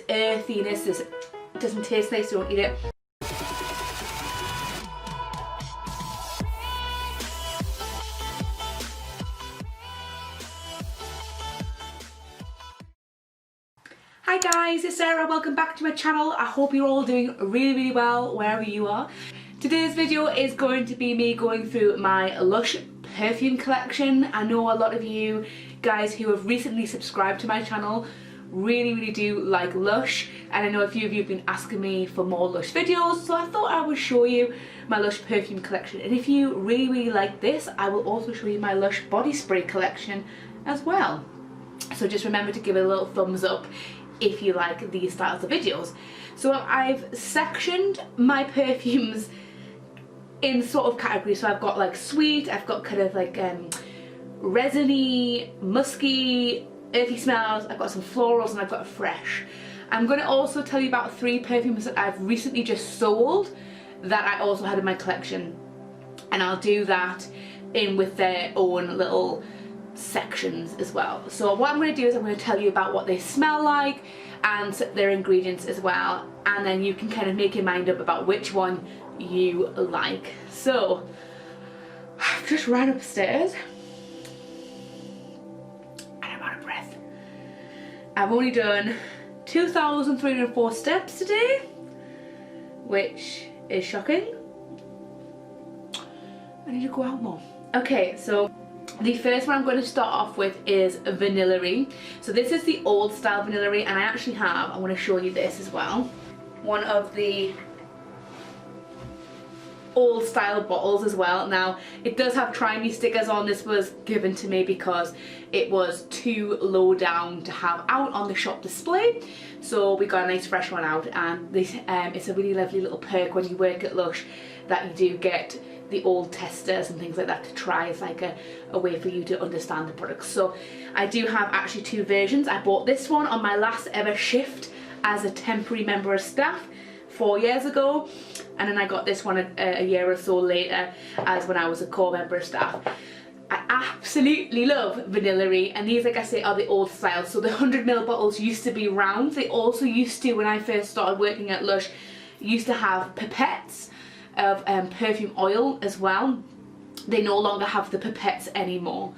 earthiness, this doesn't taste nice, don't eat it. Hi guys, it's Sarah, welcome back to my channel. I hope you're all doing really well wherever you are. Today's video is going to be me going through my Lush perfume collection. I know a lot of you guys who have recently subscribed to my channel really do like Lush, and I know a few of you have been asking me for more Lush videos, so I thought I would show you my Lush perfume collection. And if you really like this, I will also show you my Lush body spray collection as well. So just remember to give it a little thumbs up if you like these styles of videos. So I've sectioned my perfumes in sort of categories. So I've got like sweet, I've got kind of like resiny, musky, earthy smells, I've got some florals, and I've got a fresh. I'm going to also tell you about 3 perfumes that I've recently just sold that I also had in my collection, and I'll do that in with their own little sections as well. So what I'm going to do is I'm going to tell you about what they smell like and their ingredients as well, and then you can kind of make your mind up about which one you like. So I've just ran upstairs and I'm out of breath. I've only done 2,304 steps today, which is shocking. I need to go out more. Okay, so the first one I'm going to start off with is Vanilla-y. So this is the old style Vanilla-y, and I actually have, I want to show you this as well, one of the old style bottles as well. Now it does have try me stickers on. This was given to me because it was too low down to have out on the shop display, so we got a nice fresh one out. And this it's a really lovely little perk when you work at Lush, that you do get the old testers and things like that to try. It's like a way for you to understand the products. So I do have actually 2 versions. I bought this one on my last ever shift as a temporary member of staff 4 years ago, and then I got this one a year or so later as when I was a core member of staff. I absolutely love Vanilla-y, and these, like I say, are the old style. So the 100ml bottles used to be round. They also used to, when I first started working at Lush, used to have pipettes of perfume oil as well. They no longer have the pipettes anymore,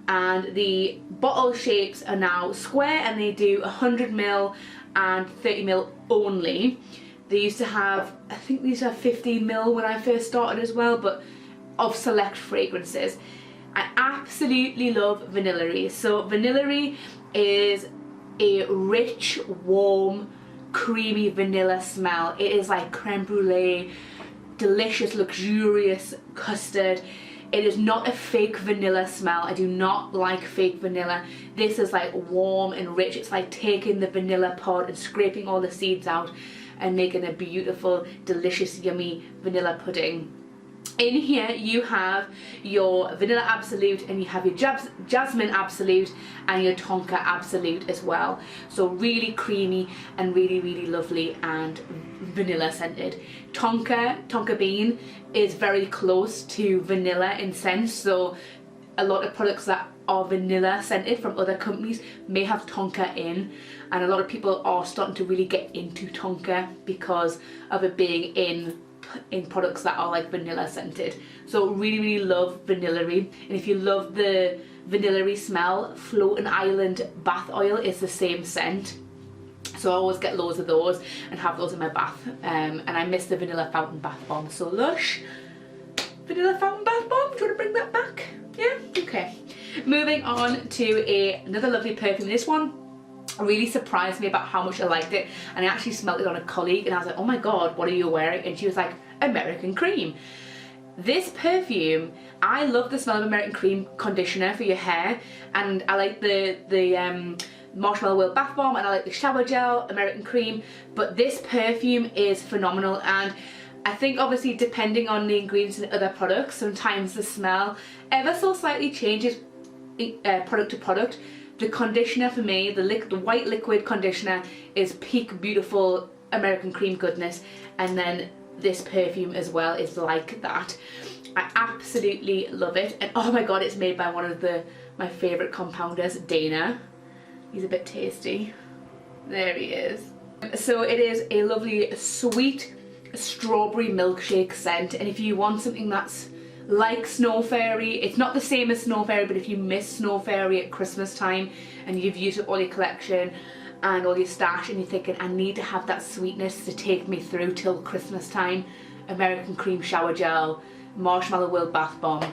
and the bottle shapes are now square, and they do 100ml and 30ml only. They used to have, I think these are 15ml when I first started as well, but of select fragrances. I absolutely love Vanilla-y. So Vanilla-y is a rich, warm, creamy vanilla smell. It is like creme brulee, delicious, luxurious custard. It is not a fake vanilla smell. I do not like fake vanilla. This is like warm and rich. It's like taking the vanilla pod and scraping all the seeds out and making a beautiful, delicious, yummy vanilla pudding. In here you have your Vanilla Absolute, and you have your Jasmine Absolute and your Tonka Absolute as well. So really creamy and really lovely and vanilla scented. Tonka Bean is very close to vanilla in scent, so a lot of products that are vanilla scented from other companies may have Tonka in, and a lot of people are starting to really get into Tonka because of it being in products that are like vanilla scented. So really love Vanilla-y, and if you love the Vanilla-y smell, Floating Island bath oil is the same scent. So I always get loads of those and have those in my bath, and I miss the vanilla fountain bath bomb. So Lush vanilla fountain bath bomb, do you want to bring that back? Yeah? Okay. Moving on to another lovely perfume. This one really surprised me about how much I liked it, and I actually smelled it on a colleague, and I was like, oh my god, what are you wearing? And she was like, American Cream. This perfume, I love the smell of American Cream conditioner for your hair, and I like the Marshmallow Oil bath bomb, and I like the shower gel American Cream, but this perfume is phenomenal. And I think obviously depending on the ingredients in other products, sometimes the smell ever so slightly changes product to product. The conditioner for me, the white liquid conditioner, is peak beautiful American Cream goodness, and then this perfume as well is like that. I absolutely love it, and oh my god, it's made by one of my favourite compounders, Dana. He's a bit tasty. There he is. So it is a lovely sweet strawberry milkshake scent, and if you want something that's like Snow Fairy, it's not the same as Snow Fairy, but if you miss Snow Fairy at Christmas time and you've used up all your collection and all your stash and you're thinking, I need to have that sweetness to take me through till Christmas time, American Cream Shower Gel, Marshmallow World Bath Bomb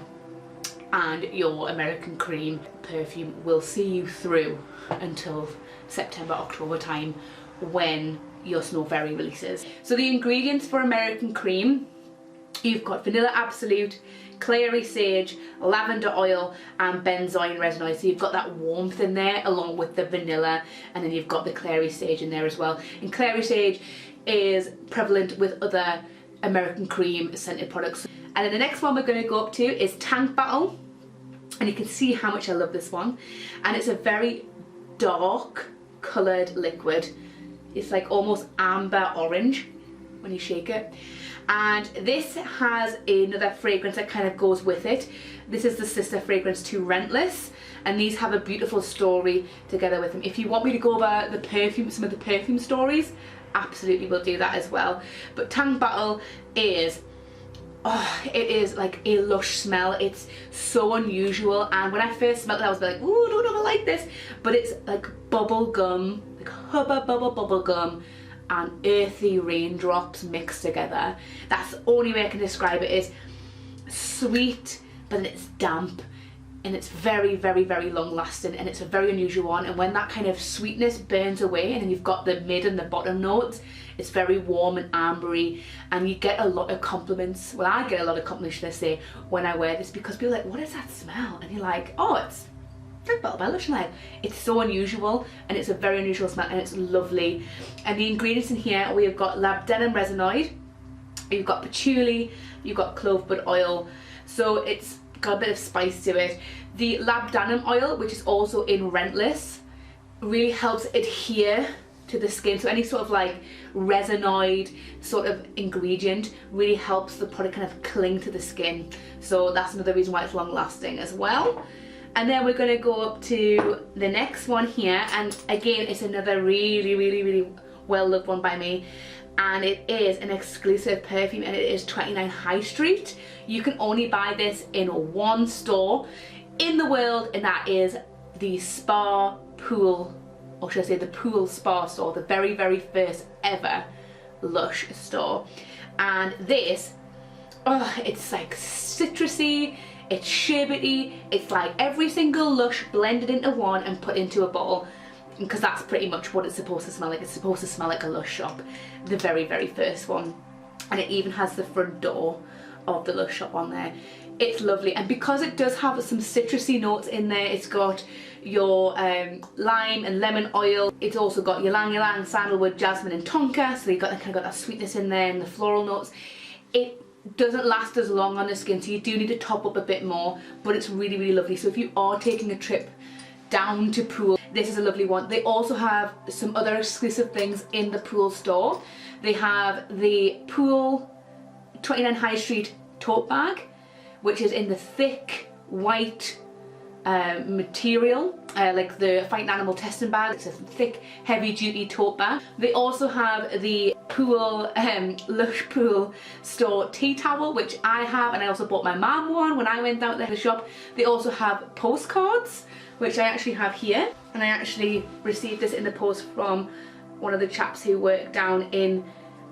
and your American Cream perfume will see you through until September, October time when your Snow Fairy releases. So the ingredients for American Cream, you've got vanilla absolute, clary sage, lavender oil and benzoin resin oil. So you've got that warmth in there along with the vanilla, and then you've got the clary sage in there as well. And clary sage is prevalent with other American Cream scented products. And then the next one we're going to go up to is Tank Battle, and you can see how much I love this one. And it's a very dark coloured liquid. It's like almost amber orange when you shake it. And this has another fragrance that kind of goes with it. This is the sister fragrance to Rentless, and these have a beautiful story together with them. If you want me to go over the perfume, some of the perfume stories, absolutely will do that as well. But Tank Battle is, oh, it is like a lush smell. It's so unusual, and when I first smelled it I was like, ooh, I don't know if I like this, but it's like bubble gum, like hubba bubble bubble gum and earthy raindrops mixed together. That's the only way I can describe it. Is sweet, but then it's damp, and it's very, very, very long lasting, and it's a very unusual one. And when that kind of sweetness burns away and then you've got the mid and the bottom notes, it's very warm and ambery, and you get a lot of compliments. Well, I get a lot of compliments, should I say, when I wear this, because people are like, what is that smell? And you're like, oh, it's Tank Battle by Lush. Like, it's so unusual, and it's a very unusual smell, and it's lovely. And the ingredients in here, we've got labdanum resinoid, you've got patchouli, you've got clove bud oil, so it's got a bit of spice to it. The labdanum oil, which is also in Rentless, really helps adhere to the skin, so any sort of like resinoid sort of ingredient really helps the product kind of cling to the skin, so that's another reason why it's long lasting as well. And then we're going to go up to the next one here, and again it's another really, really, really well loved one by me, and it is an exclusive perfume, and it is 29 High Street. You can only buy this in one store in the world, and that is the Spa Pool, or should I say the Pool Spa store, the very, very first ever Lush store. And this, oh, it's like citrusy, it's sherbety, it's like every single Lush blended into one and put into a bottle, because that's pretty much what it's supposed to smell like. It's supposed to smell like a Lush shop, the very, very first one. And it even has the front door of the Lush shop on there. It's lovely, and because it does have some citrusy notes in there, it's got your lime and lemon oil, it's also got ylang ylang, sandalwood, jasmine and tonka, so you've got kind of got that sweetness in there and the floral notes. It doesn't last as long on the skin, so you do need to top up a bit more, but it's really, really lovely. So if you are taking a trip down to Pool, this is a lovely one. They also have some other exclusive things in the Pool store. They have the Pool 29 High Street tote bag, which is in the thick white material, like the Fighting Animal testing bag. It's a thick, heavy duty tote bag. They also have the Pool, Lush Pool store tea towel, which I have, and I also bought my mum one when I went out there to the shop. They also have postcards, which I actually have here, and I actually received this in the post from one of the chaps who worked down in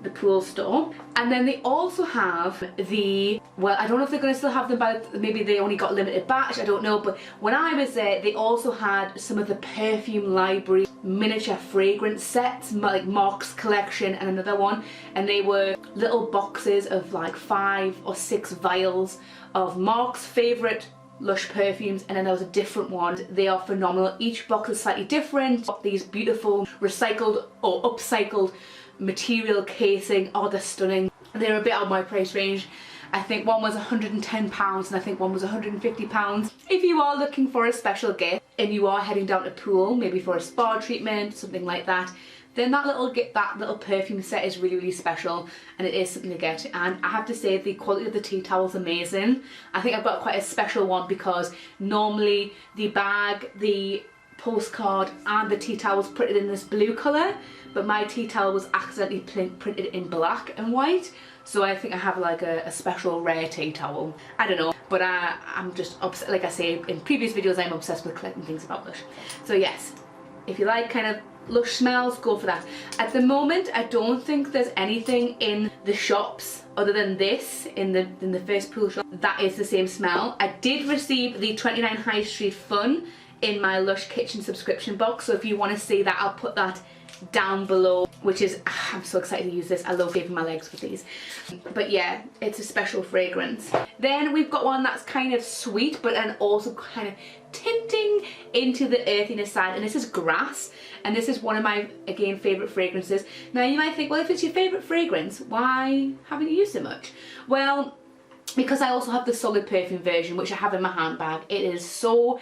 the Pool store. And then they also have the, well, I don't know if they're going to still have them, but maybe they only got limited batch, I don't know, but when I was there they also had some of the Perfume library miniature fragrance sets, like Mark's collection and another one, and they were little boxes of like 5 or 6 vials of Mark's favourite Lush perfumes, and then there was a different one. They are phenomenal. Each box is slightly different. These beautiful recycled or upcycled material casing. Oh, they're stunning. They're a bit out of my price range. I think one was £110 and I think one was £150. If you are looking for a special gift and you are heading down to Pool, maybe for a spa treatment, something like that, then that little perfume set is really, really special, and it is something to get. And I have to say the quality of the tea towel is amazing. I think I've got quite a special one because normally the bag, the postcard and the tea towel was printed in this blue colour, but my tea towel was accidentally printed in black and white. So I think I have like a special rare tea towel. I don't know, but I'm just obsessed. Like I say in previous videos, I'm obsessed with collecting things about Lush. So yes, if you like kind of Lush smells, go for that. At the moment, I don't think there's anything in the shops other than this in the first pool shop that is the same smell. I did receive the 29 High Street Fun in my Lush kitchen subscription box, so if you want to see that, I'll put that down below, which is, I'm so excited to use this. I love shaving my legs with these. But yeah, it's a special fragrance. Then we've got one that's kind of sweet, but then also kind of tinting into the earthiness side, and this is grass, and this is one of my, again, favourite fragrances. Now you might think, well, if it's your favourite fragrance, why haven't you used it much? Well, because I also have the solid perfume version, which I have in my handbag. It is so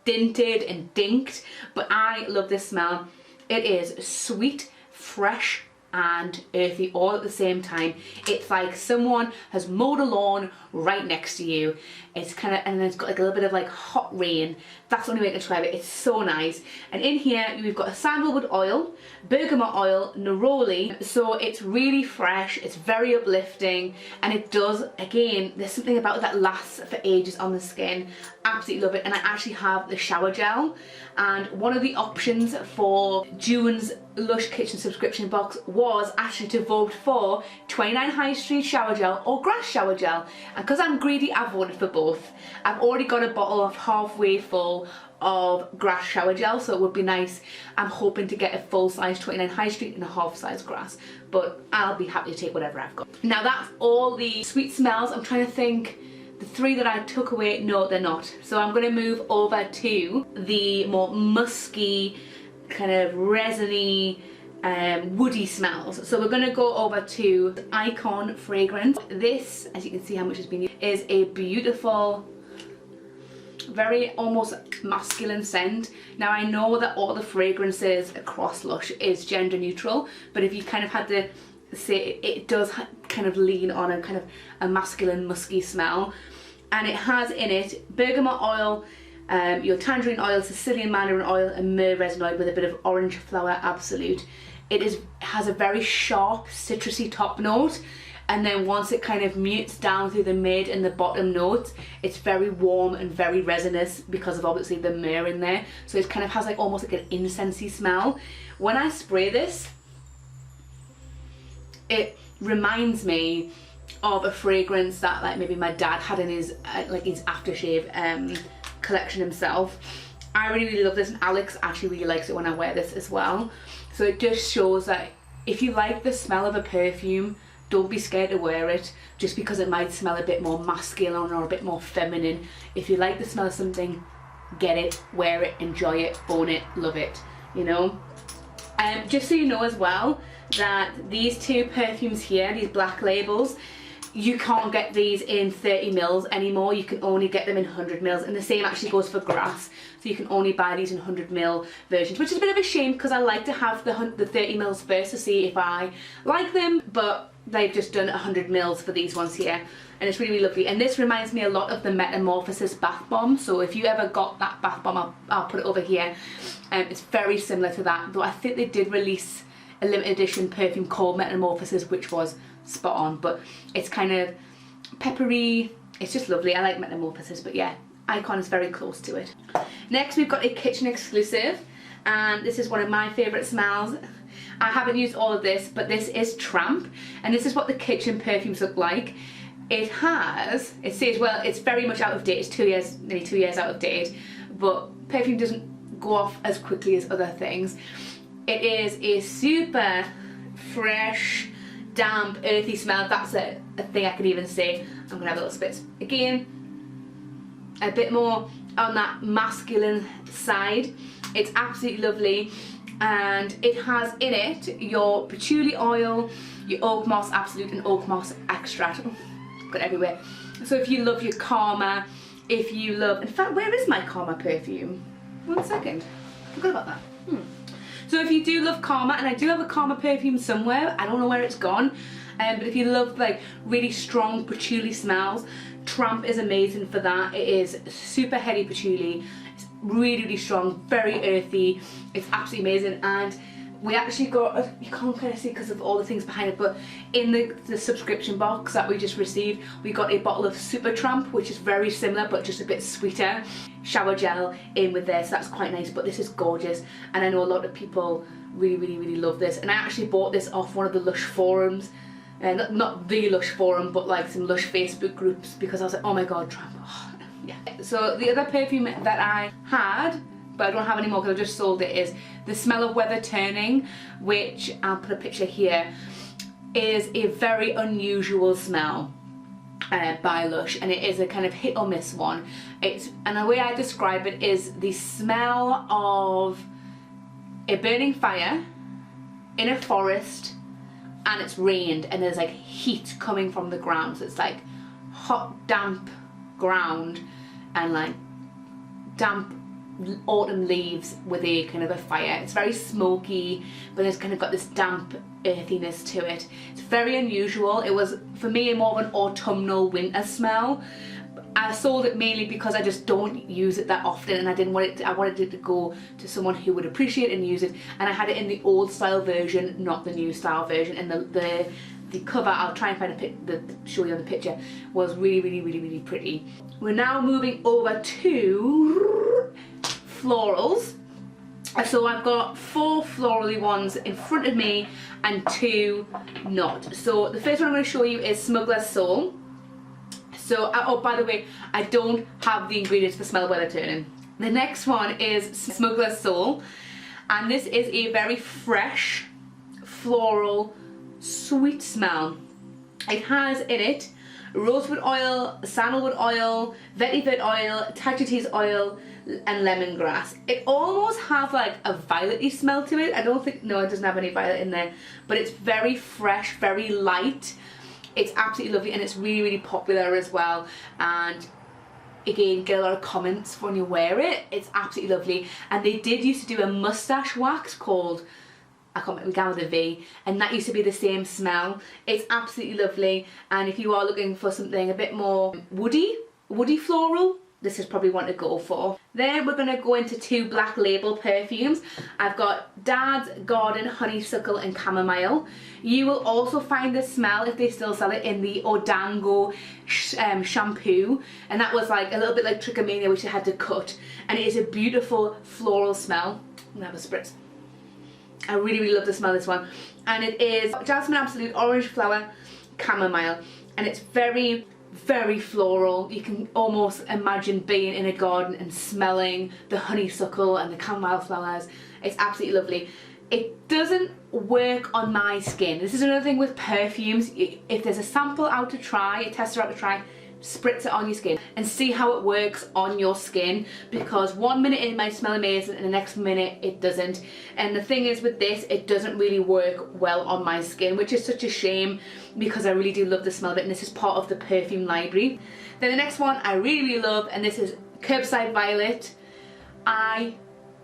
dinted and dinked, but I love this smell. It is sweet, fresh and earthy all at the same time. It's like someone has mowed a lawn right next to you. It's kind of, and then it's got like a little bit of like hot rain. That's the only way I can describe it. It's so nice. And in here we've got a sandalwood oil, bergamot oil, neroli. So it's really fresh, it's very uplifting, and it does, again, there's something about it that lasts for ages on the skin. Absolutely love it. And I actually have the shower gel, and one of the options for June's Lush kitchen subscription box was actually to vote for 29 High Street shower gel or grass shower gel, and because I'm greedy, I've voted for both. I've already got a bottle of halfway full of grass shower gel, so it would be nice. I'm hoping to get a full size 29 High Street and a half size grass, but I'll be happy to take whatever I've got. Now that's all the sweet smells. I'm trying to think, the three that I took away, no, they're not. So I'm going to move over to the more musky, kind of resiny, woody smells. So we're going to go over to the Icon fragrance. This, as you can see how much has been used, is a beautiful, very almost masculine scent. Now I know that all the fragrances across Lush is gender neutral, but if you kind of had to say, it does kind of lean on a kind of a masculine musky smell, and it has in it bergamot oil, your tangerine oil, Sicilian mandarin oil and myrrh resin oil with a bit of orange flower absolute. It has a very sharp citrusy top note, and then once it kind of mutes down through the mid and the bottom notes, it's very warm and very resinous because of obviously the myrrh in there. So it kind of has like almost like an incensey smell. When I spray this, it reminds me of a fragrance that like maybe my dad had in his like his aftershave collection himself. I really love this, and Alex actually really likes it when I wear this as well. So it just shows that if you like the smell of a perfume, don't be scared to wear it just because it might smell a bit more masculine or a bit more feminine. If you like the smell of something, get it, wear it, enjoy it, own it, love it, you know. Just so you know as well that these two perfumes here, these black labels, you can't get these in 30 mils anymore. You can only get them in 100 mils, and the same actually goes for grass. So you can only buy these in 100 mil versions, which is a bit of a shame because I like to have the 30 mils first to see if I like them, but they've just done 100 mils for these ones here, and it's really, really lovely. And this reminds me a lot of the Metamorphosis bath bomb, so if you ever got that bath bomb, I'll put it over here. It's very similar to that, though I think they did release a limited edition perfume called Metamorphosis, which was spot on, but it's kind of peppery. It's just lovely. I like Metamorphosis, but yeah, Icon is very close to it. Next we've got a kitchen exclusive, and this is one of my favourite smells. I haven't used all of this, but this is Tramp, and this is what the kitchen perfumes look like. It says, well, it's very much out of date. It's 2 years, nearly 2 years out of date, but perfume doesn't go off as quickly as other things. It is a super fresh, damp, earthy smell. That's a thing I can even say. I'm gonna have a little spit. Again, a bit more on that masculine side. It's absolutely lovely, and it has in it your patchouli oil, your oak moss absolute and oak moss extract. Oh, got everywhere. So if you love your Karma, if you love, in fact, where is my Karma perfume? 1 second, forgot about that. So if you do love Karma, and I do have a Karma perfume somewhere, I don't know where it's gone, but if you love like really strong patchouli smells, Tramp is amazing for that. It is super heady patchouli, it's really, really strong, very earthy. It's absolutely amazing. And we actually got, you can't kind of see because of all the things behind it, but in the subscription box that we just received, we got a bottle of Super Tramp, which is very similar but just a bit sweeter, shower gel in with this. That's quite nice, but this is gorgeous. And I know a lot of people really, really, really love this. And I actually bought this off one of the Lush forums. Not the Lush forum, but like some Lush Facebook groups, because I was like, oh my god, Tramp. Oh, yeah. So the other perfume that I had, but I don't have any more because I just sold it, is the Smell of Weather Turning, which I'll put a picture here, is a very unusual smell by Lush, and it is a kind of hit or miss one. And the way I describe it is the smell of a burning fire in a forest, and it's rained and there's like heat coming from the ground, so it's like hot damp ground and like damp autumn leaves with a kind of a fire. It's very smoky, but it's kind of got this damp earthiness to it. It's very unusual. It was for me more of an autumnal winter smell. I sold it mainly because I just don't use it that often, and I didn't want it I wanted it to go to someone who would appreciate and use it, and I had it in the old style version, not the new style version. And the cover, I'll try and find show you on the picture, was really, really, really, really pretty. We're now moving over to Florals. So I've got 4 florally ones in front of me and 2 not. So the first one I'm going to show you is Smuggler Soul. So, oh, by the way, I don't have the ingredients for Smell of Weather Turning. The next one is Smuggler Soul, and this is a very fresh, floral, sweet smell. It has in it rosewood oil, sandalwood oil, vetiver oil, tagetes oil, and lemongrass. It almost has like a violet-y smell to it. I don't think, no, it doesn't have any violet in there, but it's very fresh, very light. It's absolutely lovely, and it's really, really popular as well. And again, get a lot of comments when you wear it. It's absolutely lovely. And they did used to do a mustache wax called, I can't remember, began with a V, and that used to be the same smell. It's absolutely lovely. And if you are looking for something a bit more woody floral, this is probably one to go for. Then we're going to go into 2 black label perfumes. I've got Dad's Garden Honeysuckle and Chamomile. You will also find this smell, if they still sell it, in the Odango shampoo, and that was like a little bit like Trichomania, which I had to cut, and it is a beautiful floral smell. I'm gonna have a spritz. I really, really love the smell of this one, and it is Jasmine Absolute, Orange Flower, Chamomile, and it's very, very floral. You can almost imagine being in a garden and smelling the honeysuckle and the chamomile flowers. It's absolutely lovely. It doesn't work on my skin. This is another thing with perfumes. If there's a sample out to try, a tester out to try, spritz it on your skin and see how it works on your skin, because one minute it might smell amazing and the next minute it doesn't. And the thing is with this, it doesn't really work well on my skin, which is such a shame because I really do love the smell of it, and this is part of the perfume library. Then the next one I really, really love, and this is Curbside Violet. I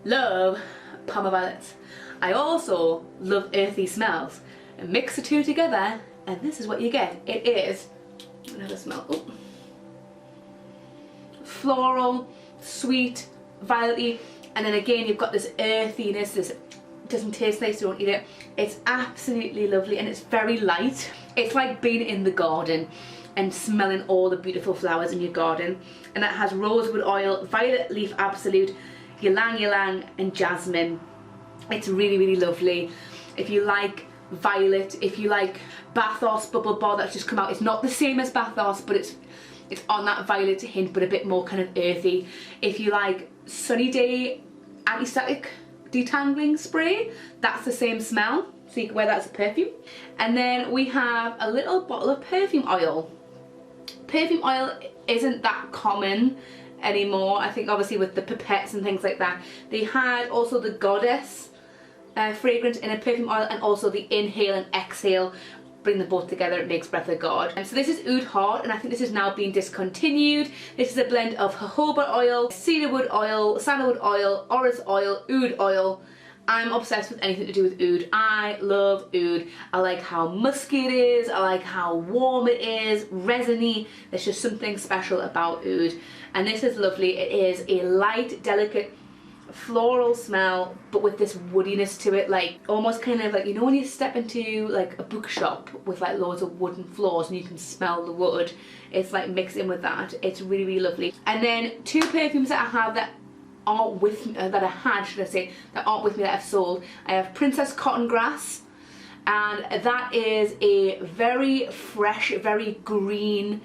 love Palmer Violets. I also love earthy smells, and mix the 2 together and this is what you get. It is, another smell, oh, floral, sweet, violet-y, and then again you've got this earthiness. This doesn't taste nice, don't eat it. It's absolutely lovely, and it's very light. It's like being in the garden and smelling all the beautiful flowers in your garden. And that has rosewood oil, violet leaf absolute, ylang ylang, and jasmine. It's really, really lovely. If you like violet, if you like Bathos Bubble Bar that's just come out, it's not the same as Bathos, but it's on that violet hint, but a bit more kind of earthy. If you like Sunny Day Anti-Static Detangling Spray, that's the same smell, so you can wear that as a perfume. And then we have a little bottle of perfume oil. Perfume oil isn't that common anymore, I think, obviously with the pipettes and things like that. They had also the Goddess fragrance in a perfume oil, and also the Inhale and Exhale. Bring them both together, it makes Breath of God. And so this is Oud Heart, and I think this is now being discontinued. This is a blend of jojoba oil, cedarwood oil, sandalwood oil, orris oil, oud oil, I'm obsessed with anything to do with oud. I love oud. I like how musky it is, I like how warm it is, resiny. There's just something special about oud. And this is lovely. It is a light, delicate, floral smell, but with this woodiness to it, like almost kind of like, you know when you step into like a bookshop with like loads of wooden floors and you can smell the wood, it's like mixed in with that. It's really, really lovely. And then two perfumes that I have that aren't with me, that I had, should I say, that aren't with me that I've sold. I have Princess Cotton Grass, and that is a very fresh, very green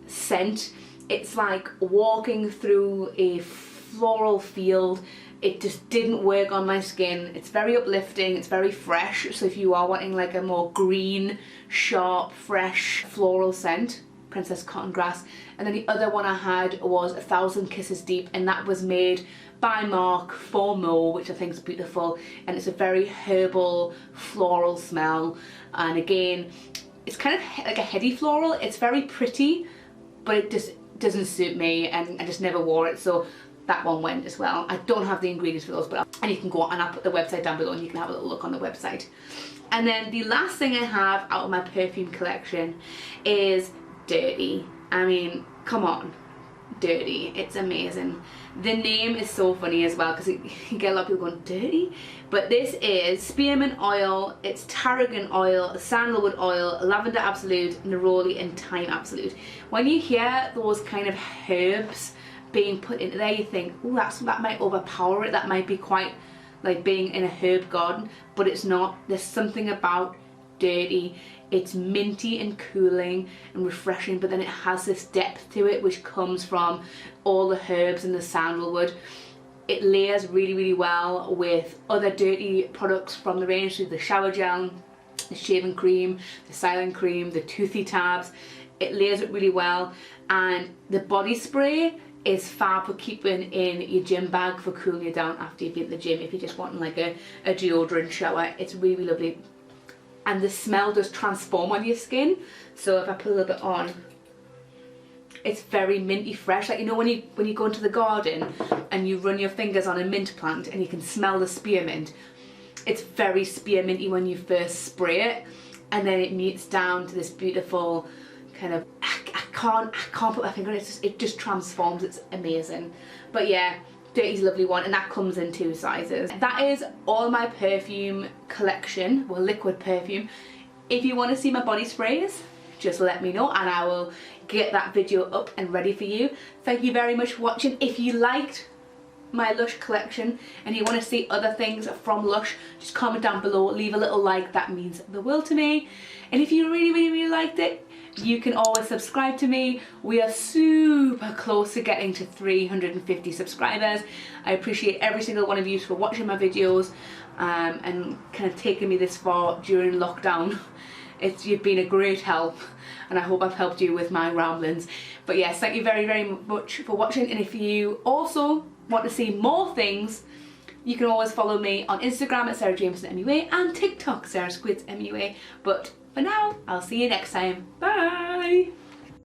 scent. It's like walking through a floral field. It just didn't work on my skin. It's very uplifting, it's very fresh, so if you are wanting like a more green, sharp, fresh floral scent, Princess Cotton Grass. And then the other one I had was 1,000 Kisses Deep, and that was made by Mark for Mo, which I think is beautiful, and it's a very herbal floral smell. And again, it's kind of like a heady floral. It's very pretty, but it just doesn't suit me, and I just never wore it, so that one went as well. I don't have the ingredients for those, but and you can go on, and I'll put the website down below and you can have a little look on the website. And then the last thing I have out of my perfume collection is Dirty. I mean, come on, Dirty, it's amazing. The name is so funny as well, because you get a lot of people going, Dirty? But this is Spearmint Oil, it's Tarragon Oil, Sandalwood Oil, Lavender Absolute, Neroli and Thyme Absolute. When you hear those kind of herbs being put into there, you think, oh, that might overpower it, that might be quite like being in a herb garden, but it's not. There's something about Dirty. It's minty and cooling and refreshing, but then it has this depth to it which comes from all the herbs and the sandalwood. It layers really, really well with other Dirty products from the range, so the shower gel, the shaving cream, the silent cream, the toothy tabs. It layers it really well, and the body spray is fab for keeping in your gym bag for cooling you down after you've been at the gym. If you're just wanting like a deodorant shower, it's really, really lovely. And the smell does transform on your skin. So if I put a little bit on, it's very minty fresh. Like, you know when you go into the garden and you run your fingers on a mint plant and you can smell the spearmint, it's very spearminty when you first spray it, and then it meets down to this beautiful kind of, I can't put my finger on it, it just transforms. It's amazing. But yeah, Dirty's a lovely one, and that comes in 2 sizes. That is all my perfume collection, well, liquid perfume. If you want to see my body sprays, just let me know and I will get that video up and ready for you. Thank you very much for watching. If you liked my Lush collection and you want to see other things from Lush, just comment down below, leave a little like, that means the world to me. And if you really, really, really liked it, you can always subscribe to me. We are super close to getting to 350 subscribers. I appreciate every single one of you for watching my videos and kind of taking me this far during lockdown. You've been a great help, and I hope I've helped you with my ramblings. But yes, thank you very, very much for watching, and if you also want to see more things, you can always follow me on Instagram at Sarah Jameson MUA and TikTok Sarah Squids MUA. But for now, I'll see you next time. Bye!